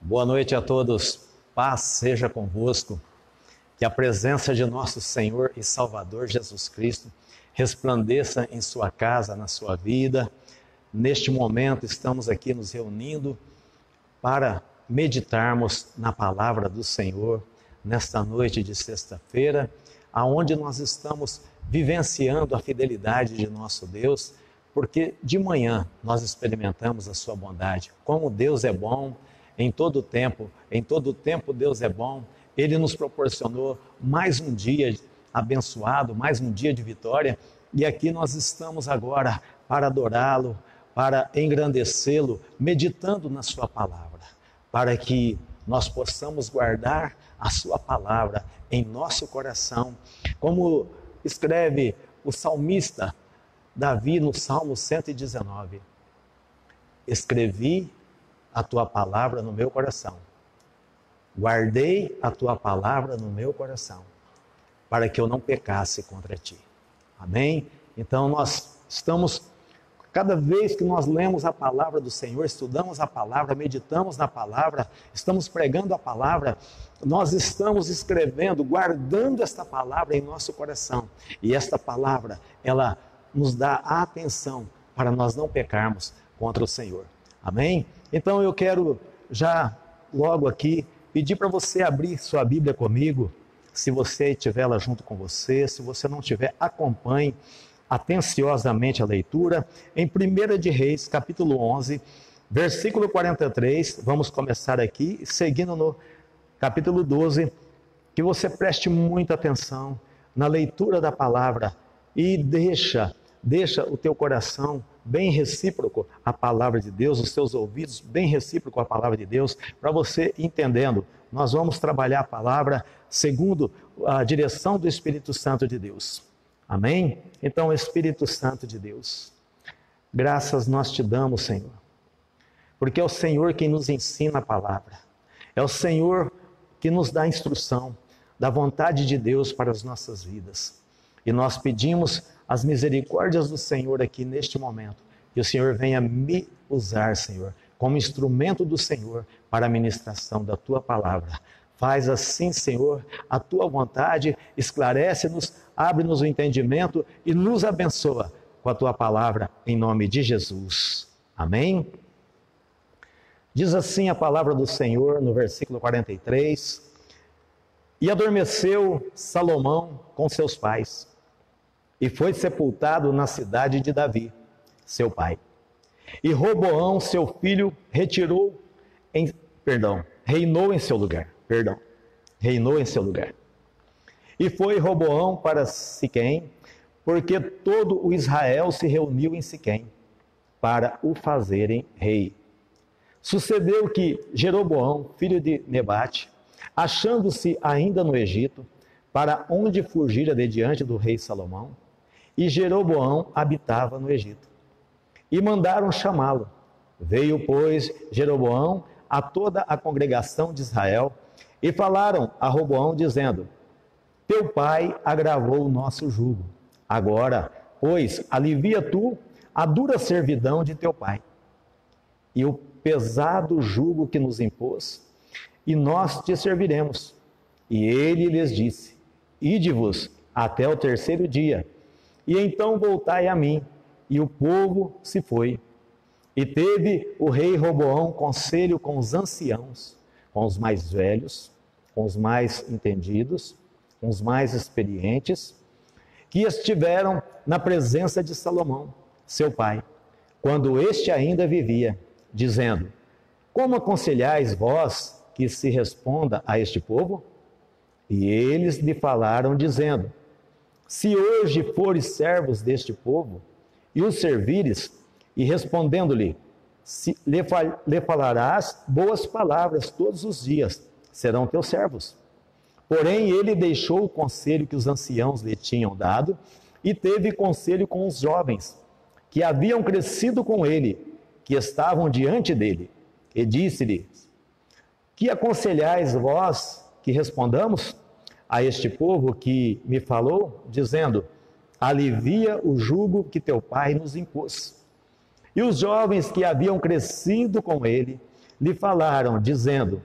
Boa noite a todos, paz seja convosco, que a presença de nosso Senhor e Salvador Jesus Cristo resplandeça em sua casa, na sua vida. Neste momento estamos aqui nos reunindo para meditarmos na palavra do Senhor, nesta noite de sexta-feira, aonde nós estamos vivenciando a fidelidade de nosso Deus, porque de manhã nós experimentamos a sua bondade, como Deus é bom, em todo tempo Deus é bom. Ele nos proporcionou mais um dia abençoado, mais um dia de vitória, e aqui nós estamos agora para adorá-lo, para engrandecê-lo, meditando na sua palavra, para que nós possamos guardar a sua palavra em nosso coração, como escreve o salmista Davi no Salmo 119, escrevi a tua palavra no meu coração, guardei a tua palavra no meu coração, para que eu não pecasse contra ti. Amém? Então nós estamos, cada vez que nós lemos a palavra do Senhor, estudamos a palavra, meditamos na palavra, estamos pregando a palavra, nós estamos escrevendo, guardando esta palavra em nosso coração. E esta palavra, ela nos dá a atenção para nós não pecarmos contra o Senhor. Amém? Então eu quero já logo aqui pedir para você abrir sua Bíblia comigo. Se você tiver ela junto com você, se você não tiver, acompanhe atenciosamente a leitura em 1 de Reis, capítulo 11, versículo 43. Vamos começar aqui, seguindo no capítulo 12, que você preste muita atenção na leitura da palavra e deixa o teu coração bem recíproco à palavra de Deus, os seus ouvidos bem recíproco à palavra de Deus, para você entendendo. Nós vamos trabalhar a palavra segundo a direção do Espírito Santo de Deus. Amém? Então, Espírito Santo de Deus, graças nós te damos, Senhor, porque é o Senhor quem nos ensina a palavra, é o Senhor que nos dá a instrução da vontade de Deus para as nossas vidas. E nós pedimos as misericórdias do Senhor aqui neste momento, que o Senhor venha me usar, Senhor, como instrumento do Senhor para a ministração da tua palavra. Faz assim, Senhor, a tua vontade, esclarece-nos, abre-nos o entendimento e nos abençoa com a tua palavra, em nome de Jesus. Amém? Diz assim a palavra do Senhor no versículo 43, e adormeceu Salomão com seus pais, e foi sepultado na cidade de Davi, seu pai. E Roboão, seu filho, reinou em seu lugar. E foi Roboão para Siquém, porque todo o Israel se reuniu em Siquém, para o fazerem rei. Sucedeu que Jeroboão, filho de Nebate, achando-se ainda no Egito, para onde fugira de diante do rei Salomão, e Jeroboão habitava no Egito. E mandaram chamá-lo. Veio, pois, Jeroboão a toda a congregação de Israel, e falaram a Roboão, dizendo: teu pai agravou o nosso jugo. Agora, pois, alivia tu a dura servidão de teu pai, e o pesado jugo que nos impôs, e nós te serviremos. E ele lhes disse: ide-vos até o terceiro dia, e então voltai a mim. E o povo se foi. E teve o rei Roboão conselho com os anciãos, com os mais velhos, com os mais entendidos, com os mais experientes, que estiveram na presença de Salomão, seu pai, quando este ainda vivia, dizendo: como aconselhais vós que se responda a este povo? E eles lhe falaram, dizendo: se hoje fores servos deste povo, e os servires, e respondendo-lhe, lhe falarás boas palavras todos os dias, serão teus servos. Porém, ele deixou o conselho que os anciãos lhe tinham dado, e teve conselho com os jovens, que haviam crescido com ele, que estavam diante dele, e disse-lhes: que aconselhais vós que respondamos a este povo que me falou, dizendo: alivia o jugo que teu pai nos impôs. E os jovens que haviam crescido com ele lhe falaram, dizendo: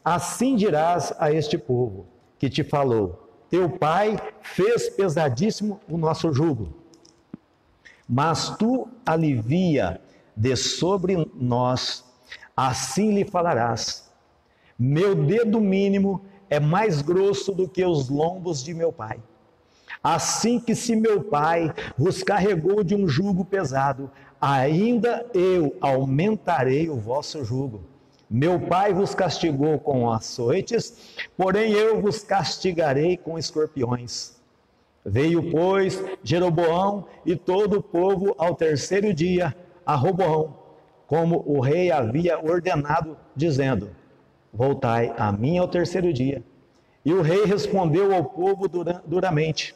assim dirás a este povo que te falou: teu pai fez pesadíssimo o nosso jugo, mas tu alivia de sobre nós, assim lhe falarás: meu dedo mínimo é mais grosso do que os lombos de meu pai. Assim que se meu pai vos carregou de um jugo pesado, ainda eu aumentarei o vosso jugo. Meu pai vos castigou com açoites, porém eu vos castigarei com escorpiões. Veio, pois, Jeroboão e todo o povo ao terceiro dia a Roboão, como o rei havia ordenado, dizendo: voltai a mim ao terceiro dia. E o rei respondeu ao povo duramente: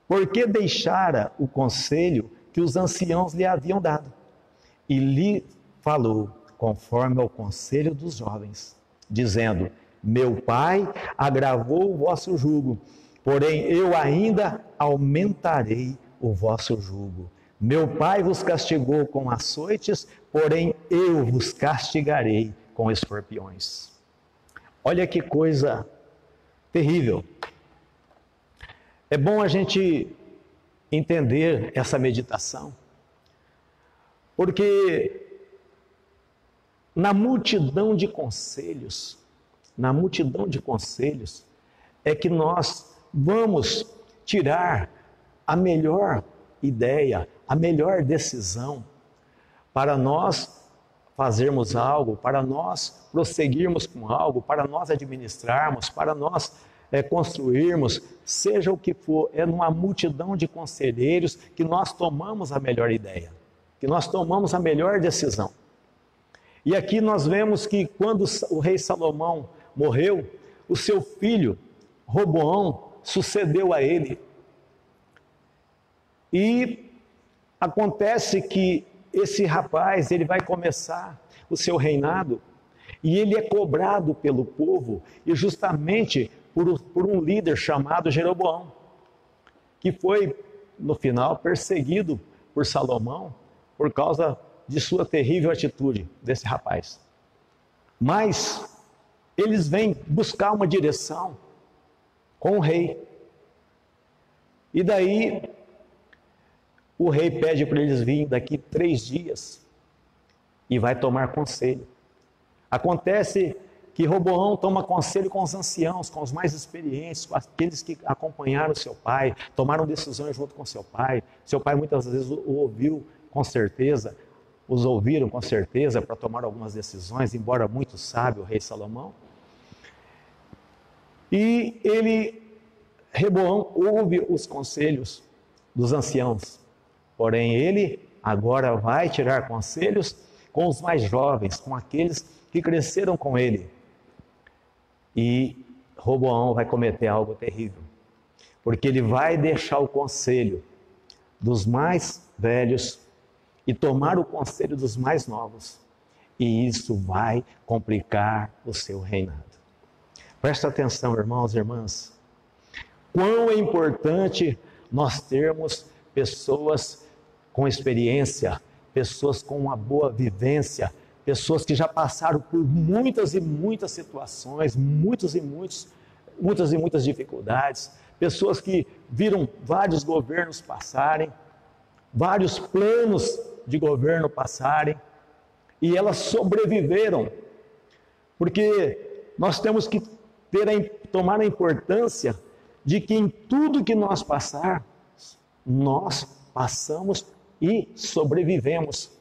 porque deixara o conselho que os anciãos lhe haviam dado. E lhe falou conforme ao conselho dos jovens, dizendo: meu pai agravou o vosso jugo, porém eu ainda aumentarei o vosso jugo. Meu pai vos castigou com açoites, porém eu vos castigarei com escorpiões. Olha que coisa terrível. É bom a gente entender essa meditação, porque na multidão de conselhos, é que nós vamos tirar a melhor ideia, a melhor decisão para nós fazermos algo, para nós prosseguirmos com algo, para nós administrarmos, para nós construirmos, seja o que for. É numa multidão de conselheiros que nós tomamos a melhor ideia, que nós tomamos a melhor decisão. E aqui nós vemos que quando o rei Salomão morreu, o seu filho Roboão sucedeu a ele. E acontece que esse rapaz, ele vai começar o seu reinado, e ele é cobrado pelo povo, e justamente por um líder chamado Jeroboão, que foi, no final, perseguido por Salomão, por causa de sua terrível atitude desse rapaz. Mas eles vêm buscar uma direção com o rei. E daí o rei pede para eles virem daqui 3 dias e vai tomar conselho. Acontece que Roboão toma conselho com os anciãos, com os mais experientes, com aqueles que acompanharam seu pai, tomaram decisões junto com seu pai. Seu pai muitas vezes o ouviu com certeza, os ouviram com certeza para tomar algumas decisões, embora muito sábio o rei Salomão. E Roboão ouve os conselhos dos anciãos, porém ele agora vai tirar conselhos com os mais jovens, com aqueles que cresceram com ele. E Roboão vai cometer algo terrível, porque ele vai deixar o conselho dos mais velhos e tomar o conselho dos mais novos, e isso vai complicar o seu reinado. Presta atenção, irmãos e irmãs, quão é importante nós termos pessoas com experiência, pessoas com uma boa vivência, pessoas que já passaram por muitas e muitas situações, muitas e muitas dificuldades, pessoas que viram vários governos passarem, vários planos de governo passarem, e elas sobreviveram, porque nós temos que tomar a importância de que em tudo que nós passarmos, nós passamos e sobrevivemos.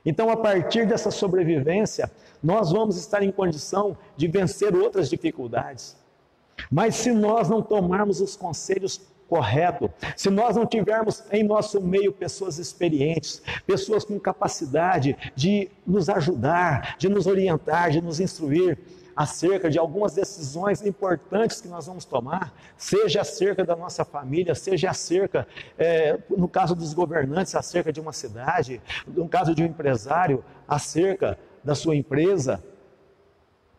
Então, a partir dessa sobrevivência, nós vamos estar em condição de vencer outras dificuldades. Mas se nós não tomarmos os conselhos corretos, se nós não tivermos em nosso meio pessoas experientes, pessoas com capacidade de nos ajudar, de nos orientar, de nos instruir acerca de algumas decisões importantes que nós vamos tomar, seja acerca da nossa família, seja acerca, no caso dos governantes, acerca de uma cidade, no caso de um empresário, acerca da sua empresa,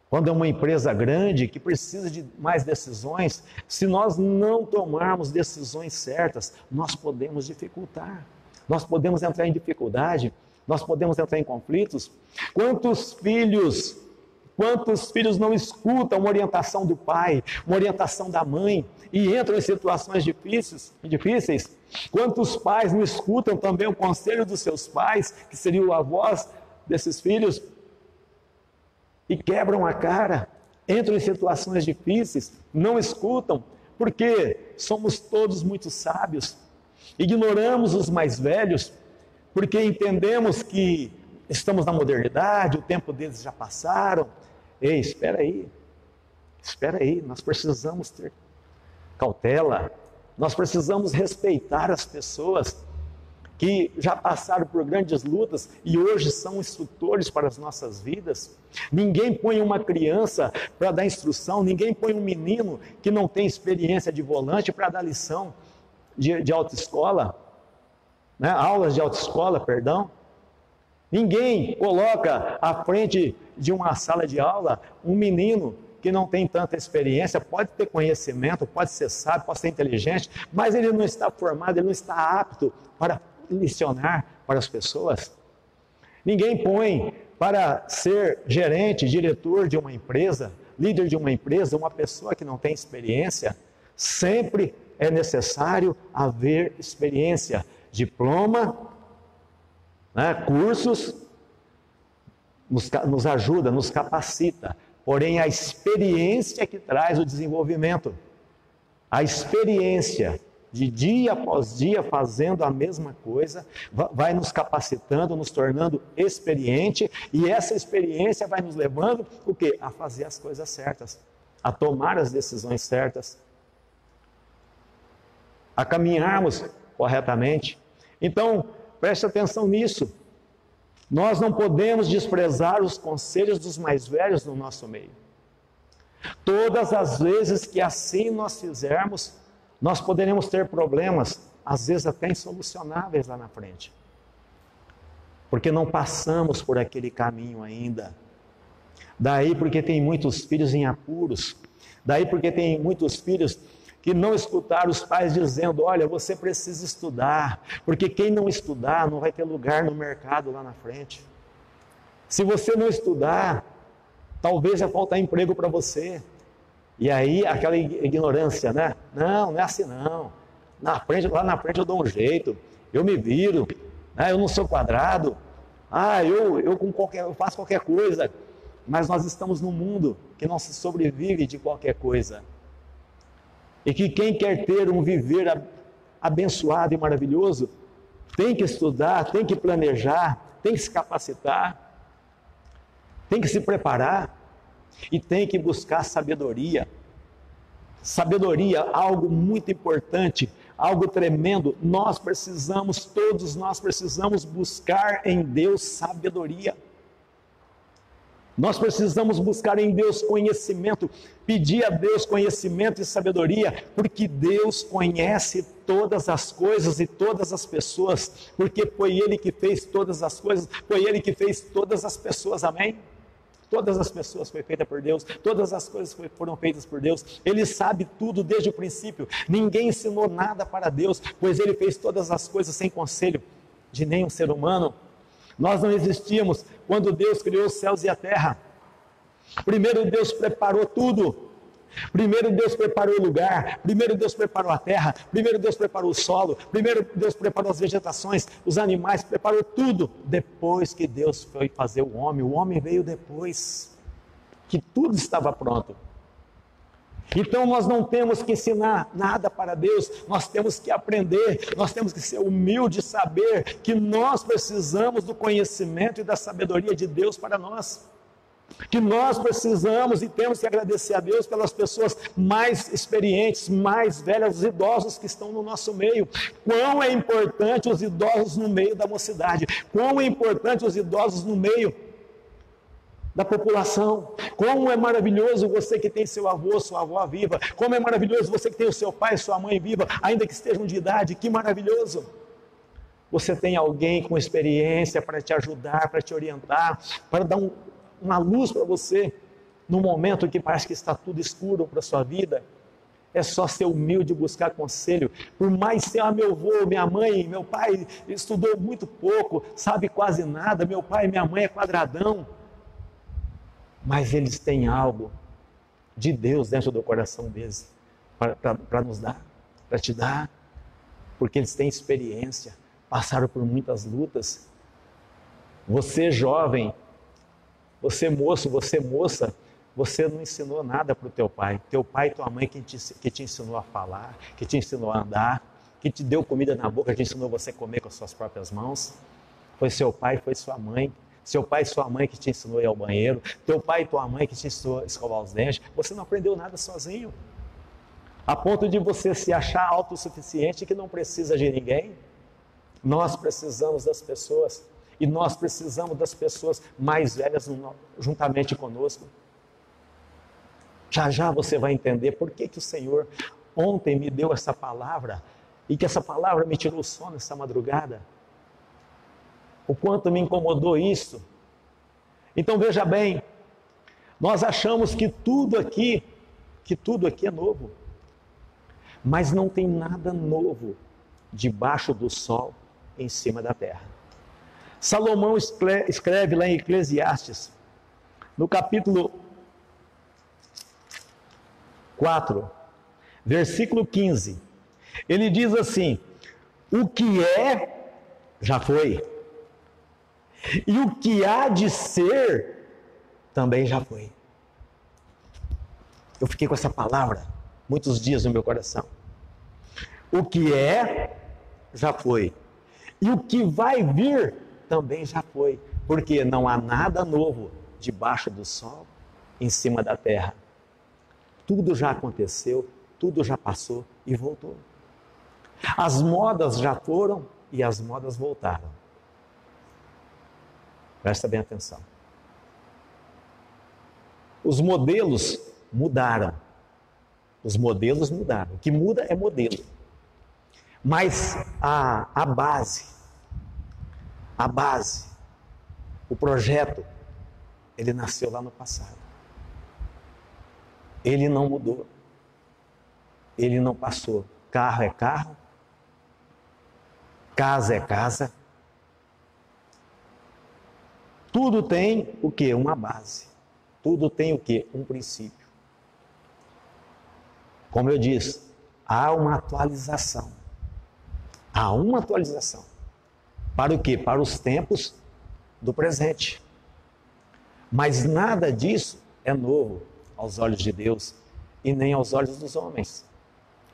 quando é uma empresa grande que precisa de mais decisões, se nós não tomarmos decisões certas, nós podemos dificultar, nós podemos entrar em dificuldade, Nós podemos entrar em conflitos. Quantos filhos não escutam uma orientação do pai, uma orientação da mãe, e entram em situações difíceis? Quantos pais não escutam também o conselho dos seus pais, que seriam avós desses filhos, e quebram a cara, entram em situações difíceis, não escutam, porque somos todos muito sábios, ignoramos os mais velhos, porque entendemos que estamos na modernidade, o tempo deles já passaram. Ei, espera aí, nós precisamos ter cautela, nós precisamos respeitar as pessoas que já passaram por grandes lutas e hoje são instrutores para as nossas vidas. Ninguém põe uma criança para dar instrução, ninguém põe um menino que não tem experiência de volante para dar lição de autoescola, né? Aulas de autoescola, perdão. Ninguém coloca à frente de uma sala de aula um menino que não tem tanta experiência, pode ter conhecimento, pode ser sábio, pode ser inteligente, mas ele não está formado, ele não está apto para lecionar para as pessoas. Ninguém põe para ser gerente, diretor de uma empresa, líder de uma empresa, uma pessoa que não tem experiência. Sempre é necessário haver experiência, diploma, né, cursos, nos ajuda, nos capacita, porém a experiência que traz o desenvolvimento, a experiência de dia após dia fazendo a mesma coisa, vai nos capacitando, nos tornando experiente, e essa experiência vai nos levando o quê? A fazer as coisas certas, a tomar as decisões certas, a caminharmos corretamente. Então, preste atenção nisso. Nós não podemos desprezar os conselhos dos mais velhos no nosso meio. Todas as vezes que assim nós fizermos, nós poderemos ter problemas, às vezes até insolucionáveis lá na frente. Porque não passamos por aquele caminho ainda. Daí porque tem muitos filhos em apuros. Daí porque tem muitos filhos que não escutaram os pais dizendo: olha, você precisa estudar, porque quem não estudar não vai ter lugar no mercado lá na frente. Se você não estudar, talvez já faltar emprego para você. E aí aquela ignorância, né? Não é assim não. Lá na frente eu dou um jeito, eu me viro, né? Eu não sou quadrado. Eu faço qualquer coisa. Mas nós estamos num mundo que não se sobrevive de qualquer coisa. E que quem quer ter um viver abençoado e maravilhoso, tem que estudar, tem que planejar, tem que se capacitar, tem que se preparar e tem que buscar sabedoria. Sabedoria, algo muito importante, algo tremendo. Todos nós precisamos buscar em Deus sabedoria. Nós precisamos buscar em Deus conhecimento, pedir a Deus conhecimento e sabedoria, porque Deus conhece todas as coisas e todas as pessoas, porque foi Ele que fez todas as coisas, foi Ele que fez todas as pessoas, amém? Todas as pessoas foram feitas por Deus, todas as coisas foram feitas por Deus, Ele sabe tudo desde o princípio, ninguém ensinou nada para Deus, pois Ele fez todas as coisas sem conselho de nenhum ser humano. Nós não existíamos quando Deus criou os céus e a terra. Primeiro Deus preparou tudo. Primeiro Deus preparou o lugar. Primeiro Deus preparou a terra. Primeiro Deus preparou o solo. Primeiro Deus preparou as vegetações, os animais, preparou tudo. Depois que Deus foi fazer o homem veio depois que tudo estava pronto. Então nós não temos que ensinar nada para Deus, nós temos que aprender, nós temos que ser humildes, saber que nós precisamos do conhecimento e da sabedoria de Deus para nós. Que nós precisamos e temos que agradecer a Deus pelas pessoas mais experientes, mais velhas, os idosos que estão no nosso meio. Quão é importante os idosos no meio da mocidade, quão é importante os idosos no meio da população. Como é maravilhoso você que tem seu avô, sua avó viva. Como é maravilhoso você que tem o seu pai, sua mãe viva, ainda que estejam de idade. Que maravilhoso! Você tem alguém com experiência para te ajudar, para te orientar, para dar uma luz para você no momento que parece que está tudo escuro para a sua vida. É só ser humilde e buscar conselho. Por mais que meu avô, minha mãe, meu pai estudou muito pouco, sabe quase nada, meu pai e minha mãe é quadradão. Mas eles têm algo de Deus dentro do coração deles para nos dar, para te dar. Porque eles têm experiência, passaram por muitas lutas. Você jovem, você moço, você moça, você não ensinou nada para o teu pai. Teu pai e tua mãe que te ensinou a falar, que te ensinou a andar, que te deu comida na boca, que ensinou você a comer com as suas próprias mãos. Foi seu pai, foi sua mãe. Seu pai e sua mãe que te ensinou a ir ao banheiro. Teu pai e tua mãe que te ensinou a escovar os dentes. Você não aprendeu nada sozinho. A ponto de você se achar autossuficiente que não precisa de ninguém. Nós precisamos das pessoas. E nós precisamos das pessoas mais velhas juntamente conosco. Já já você vai entender por que o Senhor ontem me deu essa palavra e que essa palavra me tirou o sono essa madrugada. O quanto me incomodou isso. Então veja bem, nós achamos que tudo aqui é novo. Mas não tem nada novo debaixo do sol em cima da terra. Salomão escreve lá em Eclesiastes, no capítulo 4, versículo 15. Ele diz assim: o que é, já foi. E o que há de ser, também já foi. Eu fiquei com essa palavra muitos dias no meu coração. O que é, já foi. E o que vai vir, também já foi. Porque não há nada novo debaixo do sol, em cima da terra. Tudo já aconteceu, tudo já passou e voltou. As modas já foram e as modas voltaram. Presta bem atenção. Os modelos mudaram. Os modelos mudaram. O que muda é modelo. Mas a base, o projeto, ele nasceu lá no passado. Ele não mudou. Ele não passou. Carro é carro. Casa é casa. Tudo tem o quê? Uma base. Tudo tem o quê? Um princípio. Como eu disse, há uma atualização. Há uma atualização. Para o quê? Para os tempos do presente. Mas nada disso é novo aos olhos de Deus e nem aos olhos dos homens.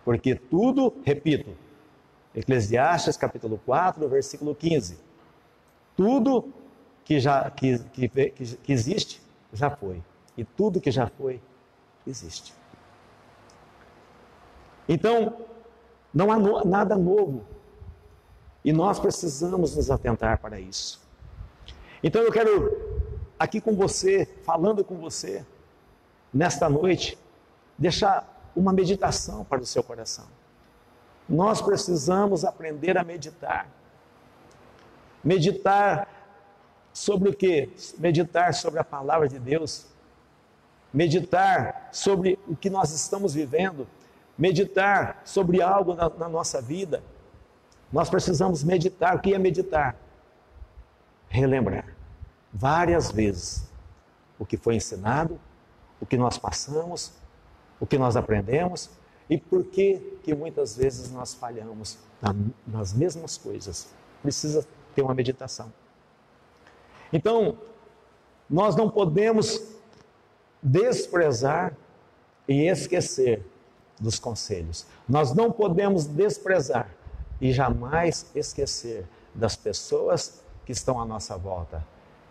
Porque tudo, repito, Eclesiastes capítulo 4, versículo 15. Tudo que existe, já foi. E tudo que já foi, existe. Então, não há nada novo. E nós precisamos nos atentar para isso. Então eu quero, aqui com você, falando com você, nesta noite, deixar uma meditação para o seu coração. Nós precisamos aprender a meditar. Meditar sobre o quê? Meditar sobre a palavra de Deus. Meditar sobre o que nós estamos vivendo. Meditar sobre algo na nossa vida. Nós precisamos meditar. O que é meditar? Relembrar várias vezes o que foi ensinado, o que nós passamos, o que nós aprendemos e por que muitas vezes nós falhamos nas mesmas coisas. Precisa ter uma meditação. Então, nós não podemos desprezar e esquecer dos conselhos. Nós não podemos desprezar e jamais esquecer das pessoas que estão à nossa volta,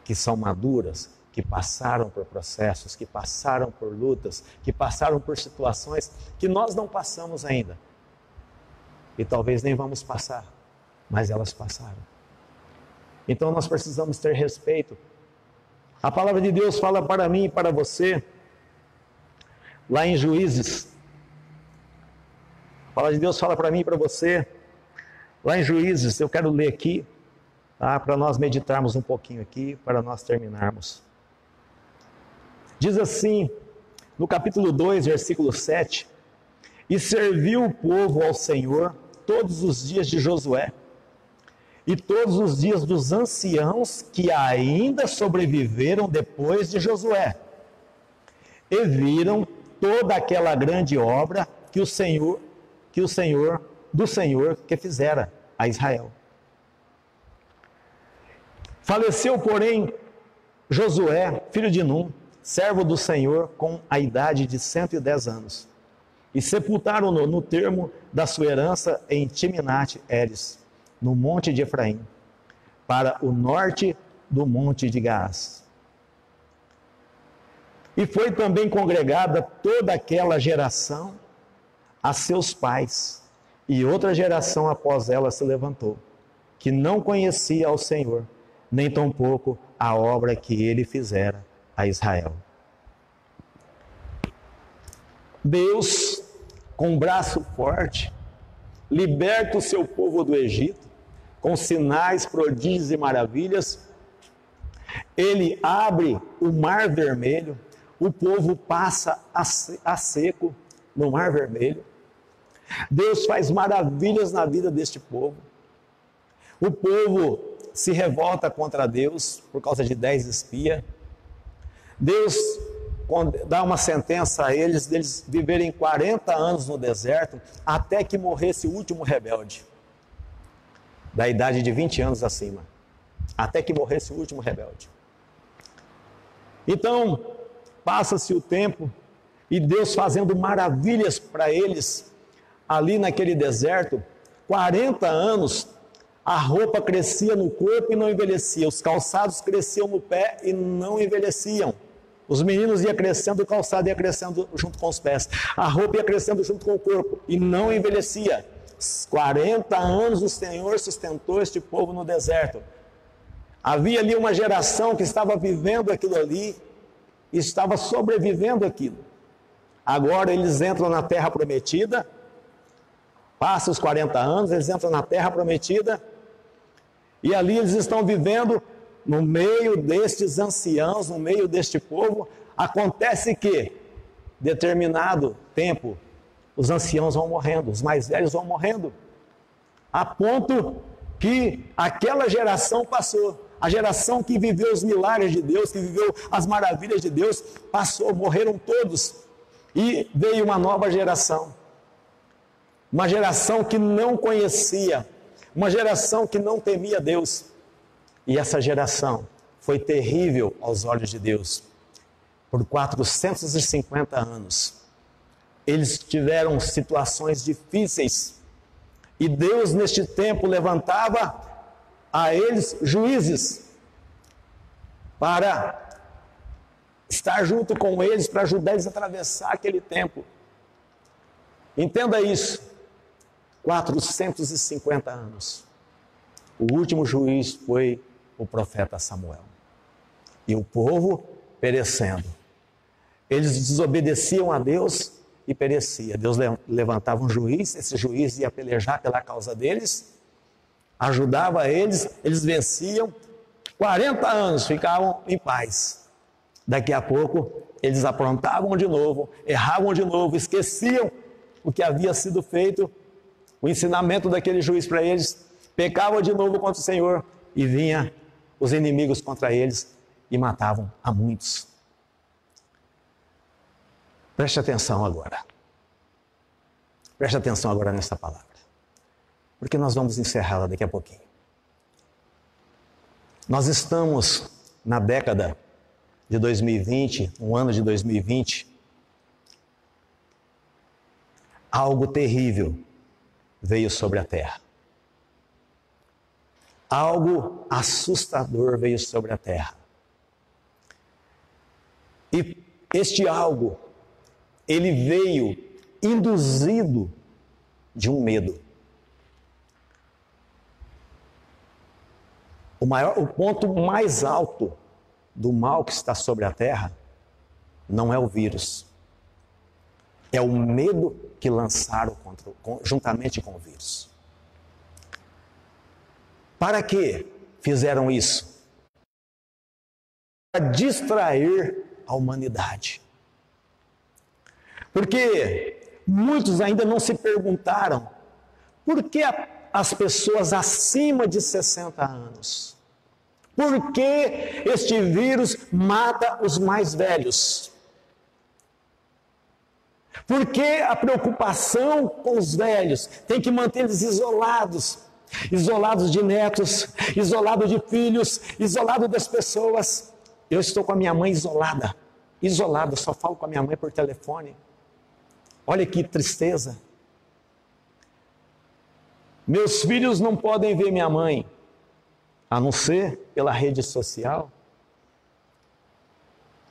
que são maduras, que passaram por processos, que passaram por lutas, que passaram por situações que nós não passamos ainda. E talvez nem vamos passar, mas elas passaram. Então nós precisamos ter respeito. A palavra de Deus fala para mim e para você, lá em Juízes. A palavra de Deus fala para mim e para você, lá em Juízes, eu quero ler aqui, tá? Para nós meditarmos um pouquinho aqui, para nós terminarmos. Diz assim, no capítulo 2, versículo 7, E serviu o povo ao Senhor todos os dias de Josué e todos os dias dos anciãos que ainda sobreviveram depois de Josué. E viram toda aquela grande obra que o Senhor que fizera a Israel. Faleceu, porém, Josué, filho de Num, servo do Senhor, com a idade de 110 anos. E sepultaram-no no termo da sua herança em Timnat-Heres, no monte de Efraim, para o norte do monte de Gaás. E foi também congregada toda aquela geração a seus pais, e outra geração após ela se levantou, que não conhecia ao Senhor, nem tampouco a obra que ele fizera a Israel. Deus, com um braço forte, liberta o seu povo do Egito, com sinais, prodígios e maravilhas. Ele abre o Mar Vermelho, o povo passa a seco no Mar Vermelho. Deus faz maravilhas na vida deste povo. O povo se revolta contra Deus por causa de 10 espias. Deus dá uma sentença a eles, deles viverem 40 anos no deserto, até que morresse o último rebelde, da idade de 20 anos acima, até que morresse o último rebelde. Então, passa-se o tempo, e Deus fazendo maravilhas para eles, ali naquele deserto, 40 anos, a roupa crescia no corpo e não envelhecia, os calçados cresciam no pé e não envelheciam. Os meninos iam crescendo, o calçado ia crescendo junto com os pés. A roupa ia crescendo junto com o corpo e não envelhecia. 40 anos o Senhor sustentou este povo no deserto. Havia ali uma geração que estava vivendo aquilo ali, e estava sobrevivendo aquilo. Agora eles entram na terra prometida, passam os 40 anos, eles entram na terra prometida, e ali eles estão vivendo no meio destes anciãos, no meio deste povo. Acontece que, determinado tempo, os anciãos vão morrendo, os mais velhos vão morrendo, a ponto que aquela geração passou, a geração que viveu os milagres de Deus, que viveu as maravilhas de Deus, passou, morreram todos, e veio uma nova geração, uma geração que não conhecia, uma geração que não temia Deus. E essa geração foi terrível aos olhos de Deus. Por 450 anos, eles tiveram situações difíceis. E Deus, neste tempo, levantava a eles juízes para estar junto com eles, para ajudar eles a atravessar aquele tempo. Entenda isso. 450 anos. O último juiz foi o profeta Samuel. E o povo perecendo. Eles desobedeciam a Deus e perecia. Deus levantava um juiz, esse juiz ia pelejar pela causa deles, ajudava eles, eles venciam, 40 anos ficavam em paz. Daqui a pouco, eles aprontavam de novo, erravam de novo, esqueciam o que havia sido feito, o ensinamento daquele juiz para eles, pecavam de novo contra o Senhor, e vinha os inimigos contra eles e matavam a muitos. Preste atenção agora. Preste atenção agora nessa palavra, porque nós vamos encerrá-la daqui a pouquinho. Nós estamos na década de 2020, um ano de 2020, algo terrível veio sobre a terra. Algo assustador veio sobre a terra. E este algo, ele veio induzido de um medo. O ponto mais alto do mal que está sobre a terra não é o vírus. É o medo que lançaram juntamente com o vírus. Para que fizeram isso? Para distrair a humanidade. Porque muitos ainda não se perguntaram por que as pessoas acima de 60 anos? Por que este vírus mata os mais velhos? Por que a preocupação com os velhos tem que mantê-los isolados? Isolados de netos, isolados de filhos, isolados das pessoas. Eu estou com a minha mãe isolada, só falo com a minha mãe por telefone. Olha que tristeza. Meus filhos não podem ver minha mãe, a não ser pela rede social,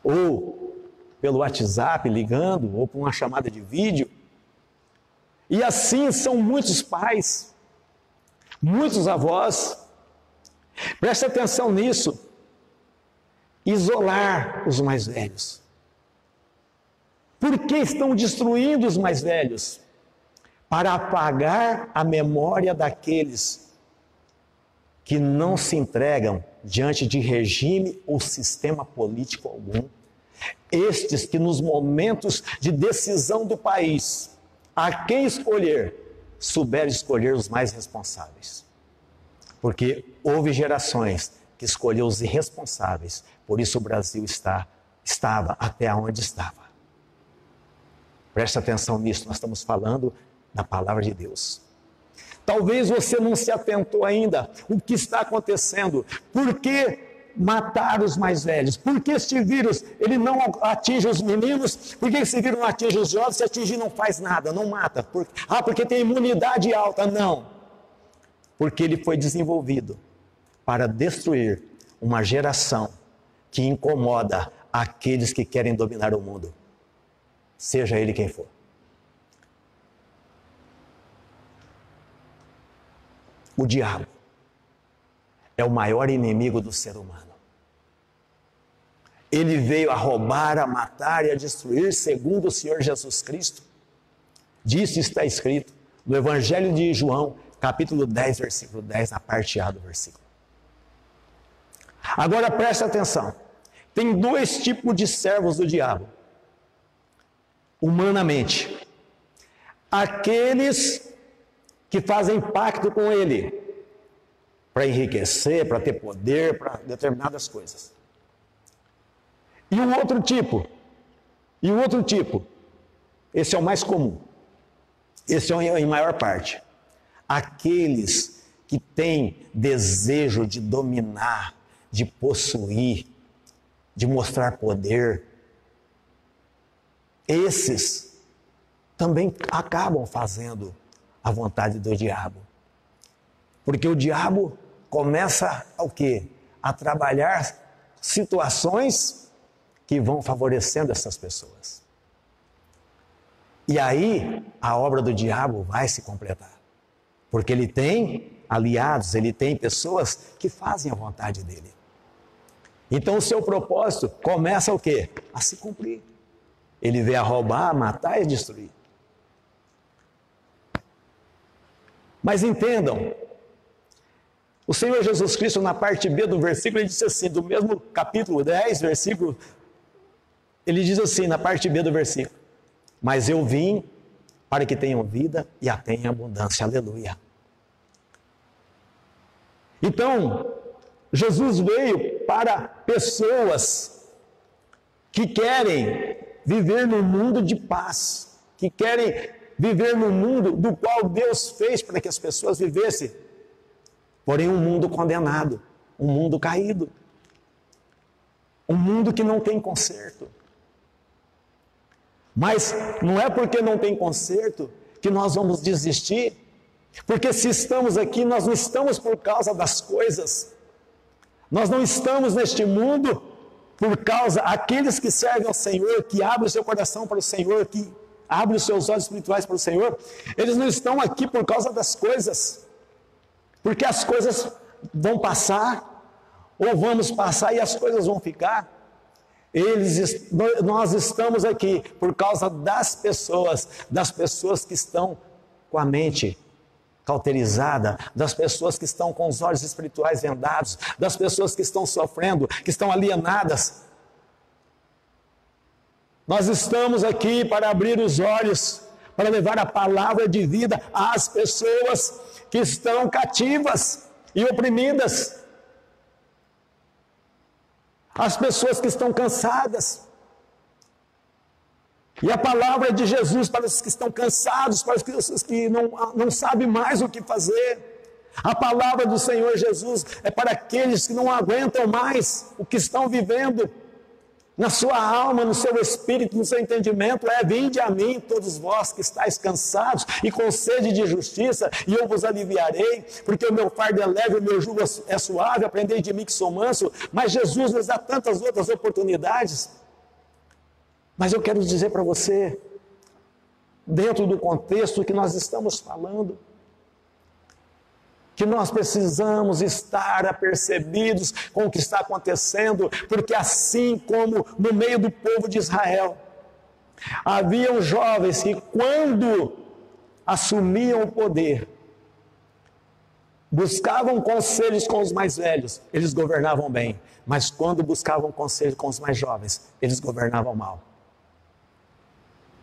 ou pelo WhatsApp, ligando, ou por uma chamada de vídeo. E assim são muitos pais, muitos avós. Preste atenção nisso. Isolar os mais velhos. Por que estão destruindo os mais velhos? Para apagar a memória daqueles que não se entregam diante de regime ou sistema político algum. Estes que nos momentos de decisão do país, a quem escolher, souberam escolher os mais responsáveis. Porque houve gerações que escolheu os irresponsáveis, por isso o Brasil estava até onde estava. Preste atenção nisso, nós estamos falando da palavra de Deus. Talvez você não se atentou ainda o que está acontecendo. Por que matar os mais velhos? Por que este vírus ele não atinge os meninos? Por que esse vírus não atinge os jovens? Se atingir não faz nada, não mata. Porque tem imunidade alta. Não. Porque ele foi desenvolvido para destruir uma geração que incomoda aqueles que querem dominar o mundo, seja ele quem for. O diabo é o maior inimigo do ser humano. Ele veio a roubar, a matar e a destruir, segundo o Senhor Jesus Cristo. Disso está escrito no Evangelho de João, capítulo 10, versículo 10, na parte A do versículo. Agora presta atenção. Tem dois tipos de servos do diabo. Humanamente. Aqueles que fazem pacto com ele para enriquecer, para ter poder, para determinadas coisas. E o outro tipo, esse é o mais comum, esse é em maior parte, aqueles que têm desejo de dominar, de possuir, de mostrar poder, esses também acabam fazendo a vontade do diabo. Porque o diabo começa o quê? A trabalhar situações que vão favorecendo essas pessoas. E aí a obra do diabo vai se completar. Porque ele tem aliados, ele tem pessoas que fazem a vontade dele. Então o seu propósito começa o quê? A se cumprir. Ele veio a roubar, a matar e a destruir. Mas entendam, o Senhor Jesus Cristo, na parte B do versículo, ele disse assim, do mesmo capítulo 10, versículo, ele diz assim, na parte B do versículo, mas eu vim para que tenham vida e a tenham em abundância, aleluia. Então, Jesus veio para pessoas que querem viver num mundo de paz, que querem viver num mundo do qual Deus fez para que as pessoas vivessem. Porém, um mundo condenado, um mundo caído, um mundo que não tem conserto. Mas não é porque não tem conserto que nós vamos desistir, porque se estamos aqui, nós não estamos por causa das coisas, nós não estamos neste mundo por causa daqueles que servem ao Senhor, que abrem o seu coração para o Senhor, que abrem os seus olhos espirituais para o Senhor, eles não estão aqui por causa das coisas, porque as coisas vão passar, ou vamos passar e as coisas vão ficar. Nós estamos aqui por causa das pessoas que estão com a mente cauterizada, das pessoas que estão com os olhos espirituais vendados, das pessoas que estão sofrendo, que estão alienadas. Nós estamos aqui para abrir os olhos, para levar a palavra de vida às pessoas que estão cativas e oprimidas, às pessoas que estão cansadas. E a palavra de Jesus para os que estão cansados, para os que não sabem mais o que fazer. A palavra do Senhor Jesus é para aqueles que não aguentam mais o que estão vivendo na sua alma, no seu espírito, no seu entendimento. Vinde a mim, todos vós que estáis cansados e com sede de justiça, e eu vos aliviarei, porque o meu fardo é leve, o meu jugo é suave, aprendei de mim que sou manso. Mas Jesus nos dá tantas outras oportunidades. Mas eu quero dizer para você, dentro do contexto que nós estamos falando, que nós precisamos estar apercebidos com o que está acontecendo, porque assim como no meio do povo de Israel, haviam jovens que quando assumiam o poder, buscavam conselhos com os mais velhos, eles governavam bem, mas quando buscavam conselho com os mais jovens, eles governavam mal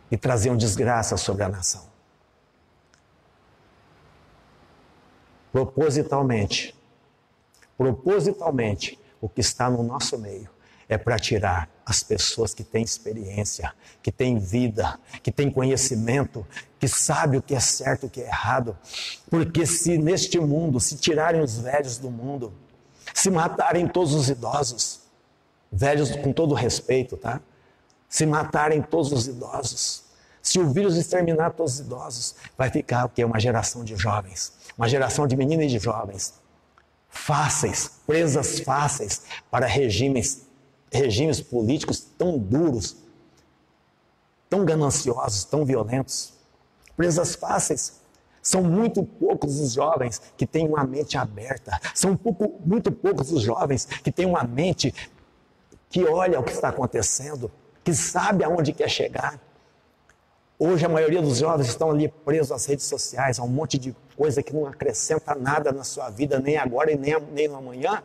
e traziam desgraça sobre a nação. Propositalmente, o que está no nosso meio é para tirar as pessoas que têm experiência, que têm vida, que têm conhecimento, que sabem o que é certo e o que é errado. Porque se neste mundo, se tirarem os velhos do mundo, se matarem todos os idosos, velhos com todo respeito, tá? Se matarem todos os idosos, se o vírus exterminar todos os idosos, vai ficar o quê? Uma geração de jovens, uma geração de meninas e de jovens, fáceis, presas fáceis para regimes políticos tão duros, tão gananciosos, tão violentos. Presas fáceis. São muito poucos os jovens que têm uma mente aberta. São muito poucos os jovens que têm uma mente que olha o que está acontecendo, que sabe aonde quer chegar. Hoje a maioria dos jovens estão ali presos às redes sociais, a um monte de coisa que não acrescenta nada na sua vida, nem agora e nem no amanhã.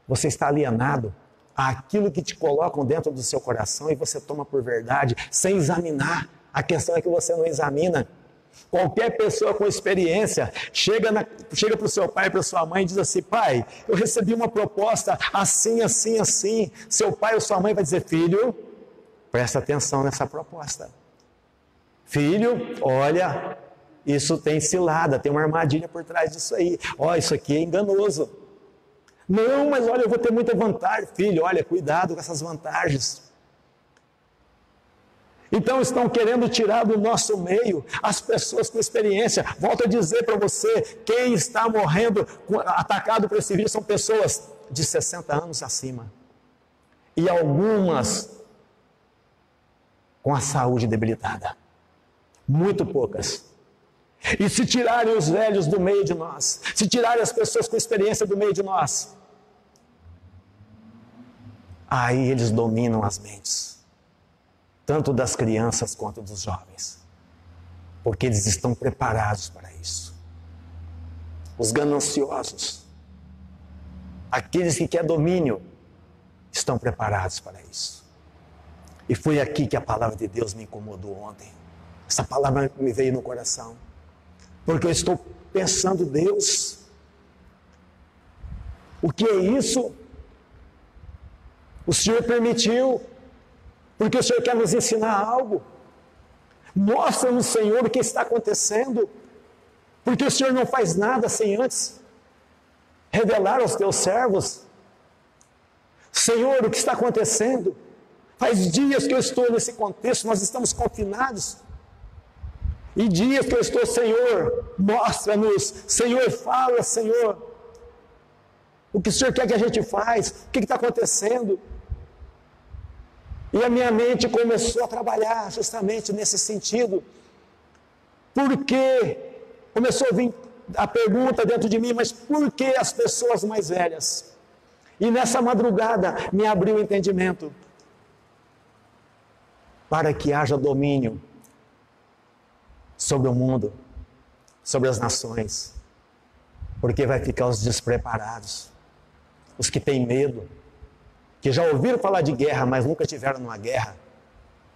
Você está alienado àquilo que te colocam dentro do seu coração e você toma por verdade, sem examinar. A questão é que você não examina. Qualquer pessoa com experiência chega para o seu pai e para a sua mãe e diz assim: pai, eu recebi uma proposta assim, assim, assim. Seu pai ou sua mãe vai dizer: filho, presta atenção nessa proposta. Filho, olha, isso tem cilada, tem uma armadilha por trás disso aí. Ó, isso aqui é enganoso. Não, mas olha, eu vou ter muita vantagem. Filho, olha, cuidado com essas vantagens. Então estão querendo tirar do nosso meio as pessoas com experiência. Volto a dizer para você, quem está morrendo, atacado por esse vírus, são pessoas de 60 anos acima. E algumas com a saúde debilitada. Muito poucas. E se tirarem os velhos do meio de nós, se tirarem as pessoas com experiência do meio de nós, aí eles dominam as mentes, tanto das crianças quanto dos jovens, porque eles estão preparados para isso. Os gananciosos, aqueles que querem domínio, estão preparados para isso. E foi aqui que a palavra de Deus me incomodou ontem. Essa palavra me veio no coração, porque eu estou pensando: Deus, o que é isso? O Senhor permitiu, porque o Senhor quer nos ensinar algo. Mostra-nos, Senhor, o que está acontecendo, porque o Senhor não faz nada sem antes revelar aos teus servos. Senhor, o que está acontecendo? Faz dias que eu estou nesse contexto, nós estamos confinados. E dias que eu estou: Senhor, mostra-nos, Senhor, fala, Senhor, o que o Senhor quer que a gente faz, o que está acontecendo? E a minha mente começou a trabalhar justamente nesse sentido, porque começou a vir a pergunta dentro de mim: mas por que as pessoas mais velhas? E nessa madrugada me abriu o entendimento, para que haja domínio sobre o mundo, sobre as nações, porque vai ficar os despreparados, os que têm medo, que já ouviram falar de guerra, mas nunca tiveram numa guerra,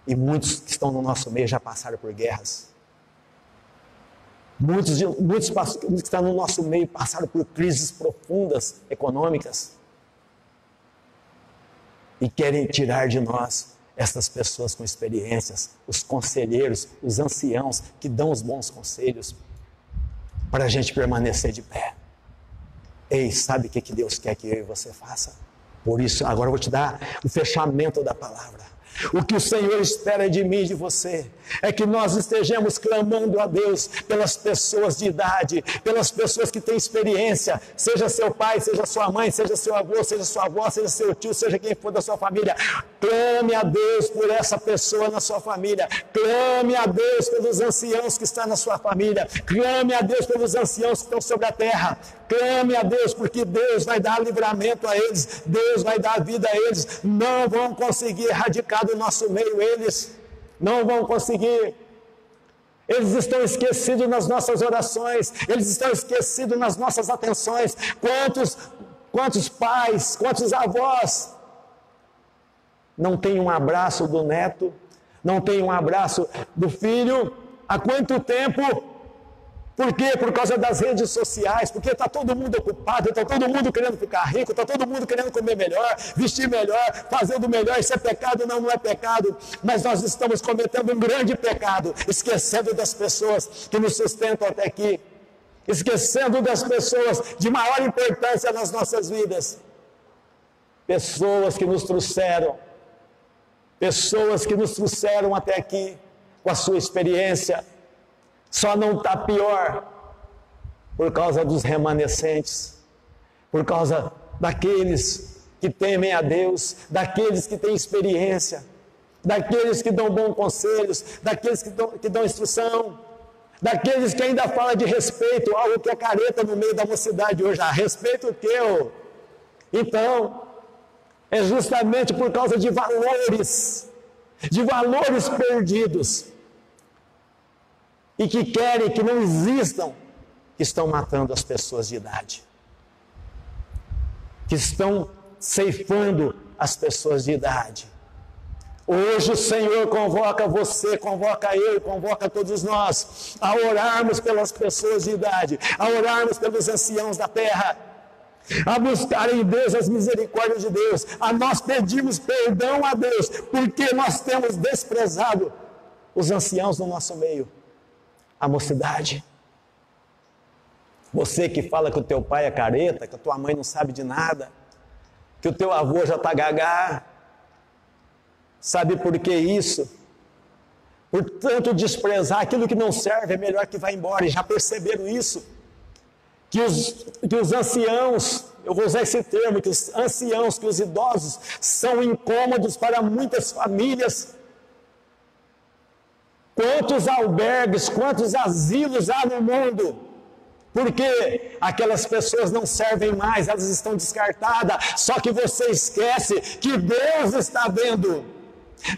e muitos que estão no nosso meio já passaram por guerras. Muitos que estão no nosso meio passaram por crises profundas econômicas e querem tirar de nós essas pessoas com experiências, os conselheiros, os anciãos que dão os bons conselhos para a gente permanecer de pé. Ei, sabe o que Deus quer que eu e você faça? Por isso, agora eu vou te dar o fechamento da palavra. O que o Senhor espera de mim e de você é que nós estejamos clamando a Deus pelas pessoas de idade, pelas pessoas que têm experiência, seja seu pai, seja sua mãe, seja seu avô, seja sua avó, seja seu tio, seja quem for da sua família. Clame a Deus por essa pessoa na sua família. Clame a Deus pelos anciãos que estão na sua família. Clame a Deus pelos anciãos que estão sobre a terra. Clame a Deus, porque Deus vai dar livramento a eles, Deus vai dar vida a eles. Não vão conseguir erradicar do nosso meio eles, não vão conseguir. Eles estão esquecidos nas nossas orações, eles estão esquecidos nas nossas atenções. Quantos pais, quantos avós não tem um abraço do neto, não tem um abraço do filho? Há quanto tempo? Por quê? Por causa das redes sociais, porque está todo mundo ocupado, está todo mundo querendo ficar rico, está todo mundo querendo comer melhor, vestir melhor, fazendo melhor. Isso é pecado? Não, não é pecado, mas nós estamos cometendo um grande pecado, esquecendo das pessoas que nos sustentam até aqui, esquecendo das pessoas de maior importância nas nossas vidas, pessoas que nos trouxeram até aqui com a sua experiência. Só não está pior por causa dos remanescentes, por causa daqueles que temem a Deus, daqueles que têm experiência, daqueles que dão bons conselhos, daqueles que dão instrução, daqueles que ainda falam de respeito, algo que é careta no meio da mocidade hoje. Ah, respeito o quê? Então, é justamente por causa de valores perdidos, e que querem que não existam, que estão matando as pessoas de idade, que estão ceifando as pessoas de idade. Hoje o Senhor convoca você, convoca eu, convoca todos nós a orarmos pelas pessoas de idade, a orarmos pelos anciãos da terra, a buscar em Deus as misericórdias de Deus, a nós pedirmos perdão a Deus, porque nós temos desprezado os anciãos no nosso meio. A mocidade, você que fala que o teu pai é careta, que a tua mãe não sabe de nada, que o teu avô já está gagá, sabe por que isso? Por tanto desprezar aquilo que não serve, é melhor que vá embora. E já perceberam isso? Que os anciãos, eu vou usar esse termo, que os anciãos, que os idosos são incômodos para muitas famílias. Quantos albergues, quantos asilos há no mundo? Porque aquelas pessoas não servem mais, elas estão descartadas. Só que você esquece que Deus está vendo.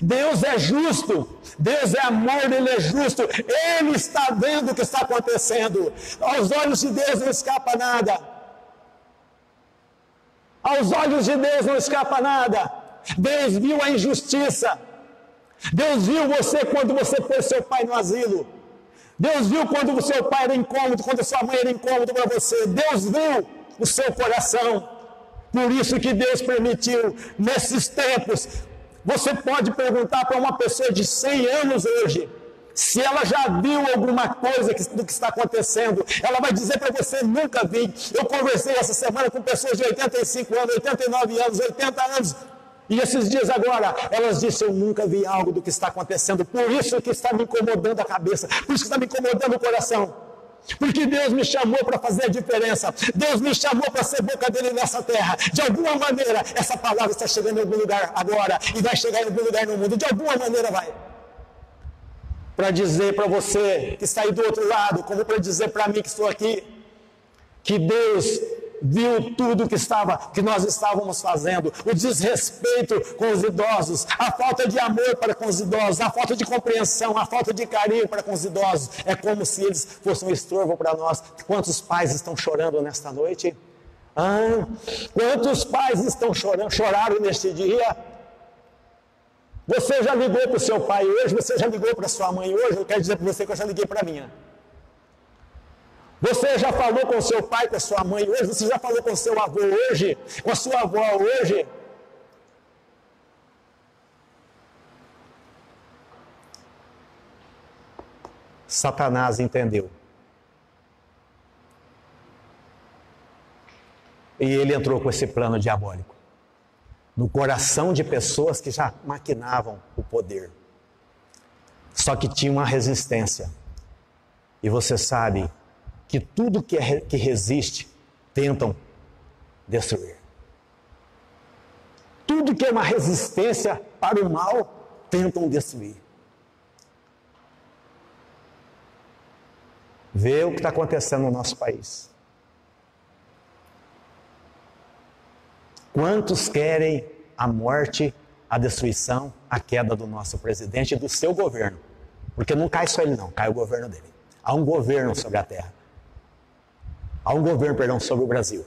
Deus é justo, Deus é amor, Ele é justo. Ele está vendo o que está acontecendo. Aos olhos de Deus não escapa nada. Aos olhos de Deus não escapa nada. Deus viu a injustiça. Deus viu você quando você pôs seu pai no asilo. Deus viu quando o seu pai era incômodo, quando a sua mãe era incômodo para você. Deus viu o seu coração. Por isso que Deus permitiu, nesses tempos. Você pode perguntar para uma pessoa de 100 anos hoje, se ela já viu alguma coisa do que está acontecendo. Ela vai dizer para você: nunca vi. Eu conversei essa semana com pessoas de 85 anos, 89 anos, 80 anos. E esses dias agora, elas disseram: eu nunca vi algo do que está acontecendo. Por isso que está me incomodando a cabeça. Por isso que está me incomodando o coração. Porque Deus me chamou para fazer a diferença. Deus me chamou para ser boca dele nessa terra. De alguma maneira, essa palavra está chegando em algum lugar agora. E vai chegar em algum lugar no mundo. De alguma maneira vai. Para dizer para você que está aí do outro lado, como para dizer para mim que estou aqui, que Deus viu tudo que nós estávamos fazendo, o desrespeito com os idosos, a falta de amor para com os idosos, a falta de compreensão, a falta de carinho para com os idosos. É como se eles fossem um estorvo para nós. Quantos pais estão chorando nesta noite? Quantos pais estão choraram neste dia? Você já ligou para o seu pai hoje? Você já ligou para a sua mãe hoje? Eu quero dizer para você que eu já liguei para a minha. Você já falou com o seu pai, com a sua mãe hoje? Você já falou com o seu avô hoje? Com a sua avó hoje? Satanás entendeu. E ele entrou com esse plano diabólico no coração de pessoas que já maquinavam o poder. Só que tinha uma resistência. E você sabe que tudo que resiste, tentam destruir. Tudo que é uma resistência para o mal, tentam destruir. Vê o que está acontecendo no nosso país. Quantos querem a morte, a destruição, a queda do nosso presidente e do seu governo? Porque não cai só ele não, cai o governo dele. Há um governo sobre a terra. Há um governo, perdão, sobre o Brasil.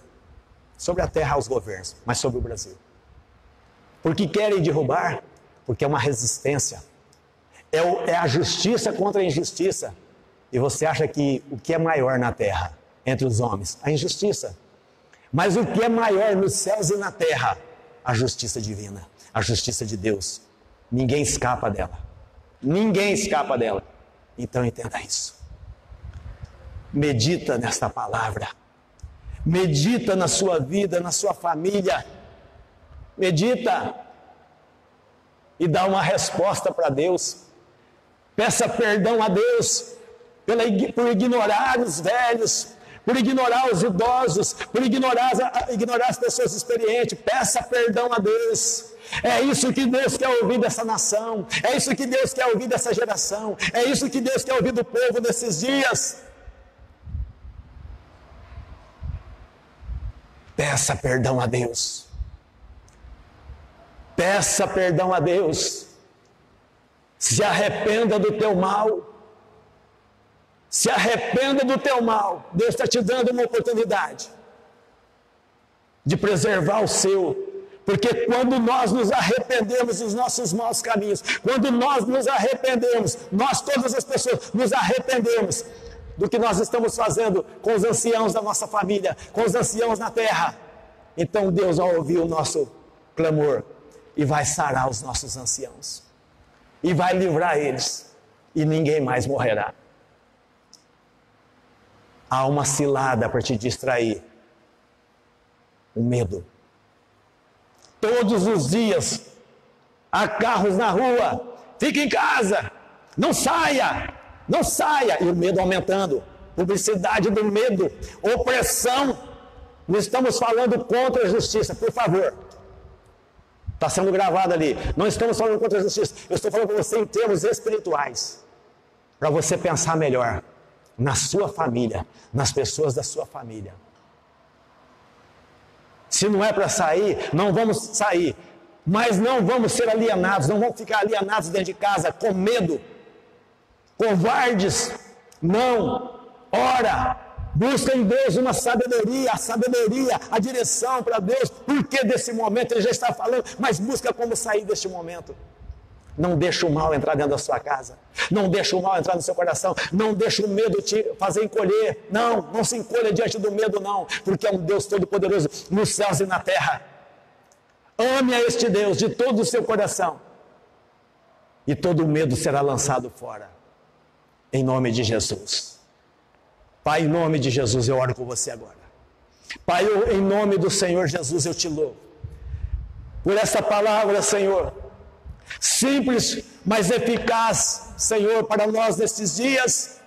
Sobre a terra há os governos, mas sobre o Brasil. Por que querem derrubar? Porque é uma resistência. É a justiça contra a injustiça. E você acha que o que é maior na terra, entre os homens? A injustiça. Mas o que é maior nos céus e na terra? A justiça divina, a justiça de Deus. Ninguém escapa dela. Ninguém escapa dela. Então entenda isso. Medita nesta palavra. Medita na sua vida, na sua família. Medita. E dá uma resposta para Deus. Peça perdão a Deus por ignorar os velhos, por ignorar os idosos, por ignorar as pessoas experientes. Peça perdão a Deus. É isso que Deus quer ouvir dessa nação. É isso que Deus quer ouvir dessa geração. É isso que Deus quer ouvir do povo nesses dias. Peça perdão a Deus. Peça perdão a Deus. Se arrependa do teu mal. Se arrependa do teu mal. Deus está te dando uma oportunidade de preservar o seu. Porque quando nós nos arrependemos dos nossos maus caminhos, quando nós nos arrependemos, nós todas as pessoas nos arrependemos do que nós estamos fazendo com os anciãos da nossa família, com os anciãos na terra, então Deus vai ouvir o nosso clamor e vai sarar os nossos anciãos e vai livrar eles e ninguém mais morrerá. Há uma cilada para te distrair. O medo. Todos os dias há carros na rua. Fique em casa. Não saia. Não saia. E o medo aumentando. Publicidade do medo. Opressão. Não estamos falando contra a justiça, por favor. Está sendo gravado ali. Não estamos falando contra a justiça. Eu estou falando com você em termos espirituais. Para você pensar melhor. Na sua família, nas pessoas da sua família. Se não é para sair, não vamos sair. Mas não vamos ser alienados, não vamos ficar alienados dentro de casa, com medo. Covardes. Não. Ora, busca em Deus uma sabedoria, a direção para Deus. Porque desse momento ele já está falando, mas busca como sair deste momento. Não deixa o mal entrar dentro da sua casa. Não deixa o mal entrar no seu coração. Não deixa o medo te fazer encolher. Não se encolha diante do medo, não. Porque é um Deus todo-poderoso nos céus e na terra. Ame a este Deus de todo o seu coração. E todo o medo será lançado fora. Em nome de Jesus. Pai, em nome de Jesus, eu oro por você agora. Pai, em nome do Senhor Jesus, eu te louvo. Por essa palavra, Senhor. Simples, mas eficaz, Senhor, para nós nestes dias.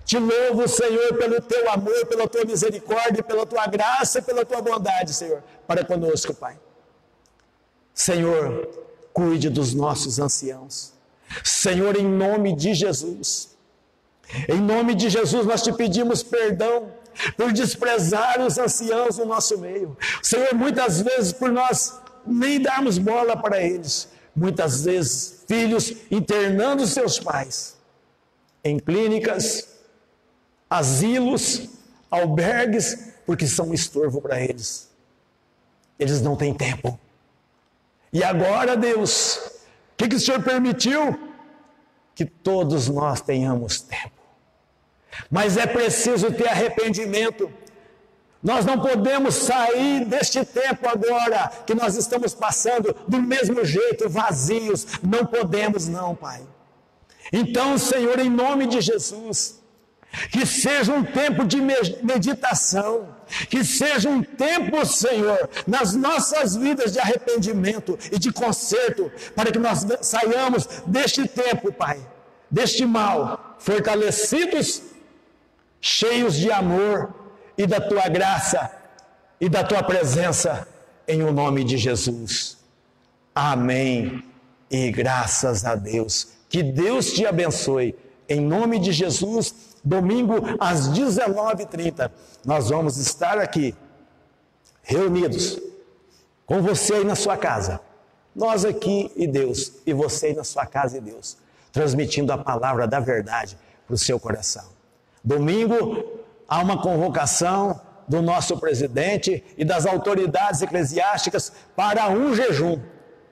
Te louvo, Senhor, pelo teu amor, pela tua misericórdia, pela tua graça e pela tua bondade, Senhor, para conosco, Pai. Senhor, cuide dos nossos anciãos. Senhor, em nome de Jesus. Em nome de Jesus, nós te pedimos perdão por desprezar os anciãos no nosso meio. Senhor, muitas vezes por nós nem darmos bola para eles. Muitas vezes, filhos internando seus pais em clínicas, asilos, albergues, porque são um estorvo para eles. Eles não têm tempo. E agora, Deus, o que o Senhor permitiu? Que todos nós tenhamos tempo. Mas é preciso ter arrependimento. Nós não podemos sair deste tempo agora que nós estamos passando do mesmo jeito, vazios. Não podemos não, Pai. Então, Senhor, em nome de Jesus, que seja um tempo de meditação, que seja um tempo, Senhor, nas nossas vidas de arrependimento e de conserto, para que nós saiamos deste tempo, Pai, deste mal, fortalecidos, cheios de amor e da Tua graça e da Tua presença, em o nome de Jesus. Amém. E graças a Deus. Que Deus te abençoe. Em nome de Jesus, domingo às 19h30, nós vamos estar aqui, reunidos, com você aí na sua casa. Nós aqui e Deus, e você aí na sua casa e Deus, transmitindo a palavra da verdade para o seu coração. Domingo, há uma convocação do nosso presidente e das autoridades eclesiásticas para um jejum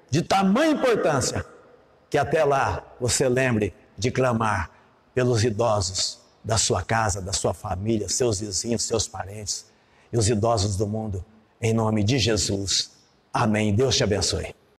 de tamanha importância, que até lá você lembre de clamar pelos idosos da sua casa, da sua família, seus vizinhos, seus parentes e os idosos do mundo, em nome de Jesus. Amém. Deus te abençoe.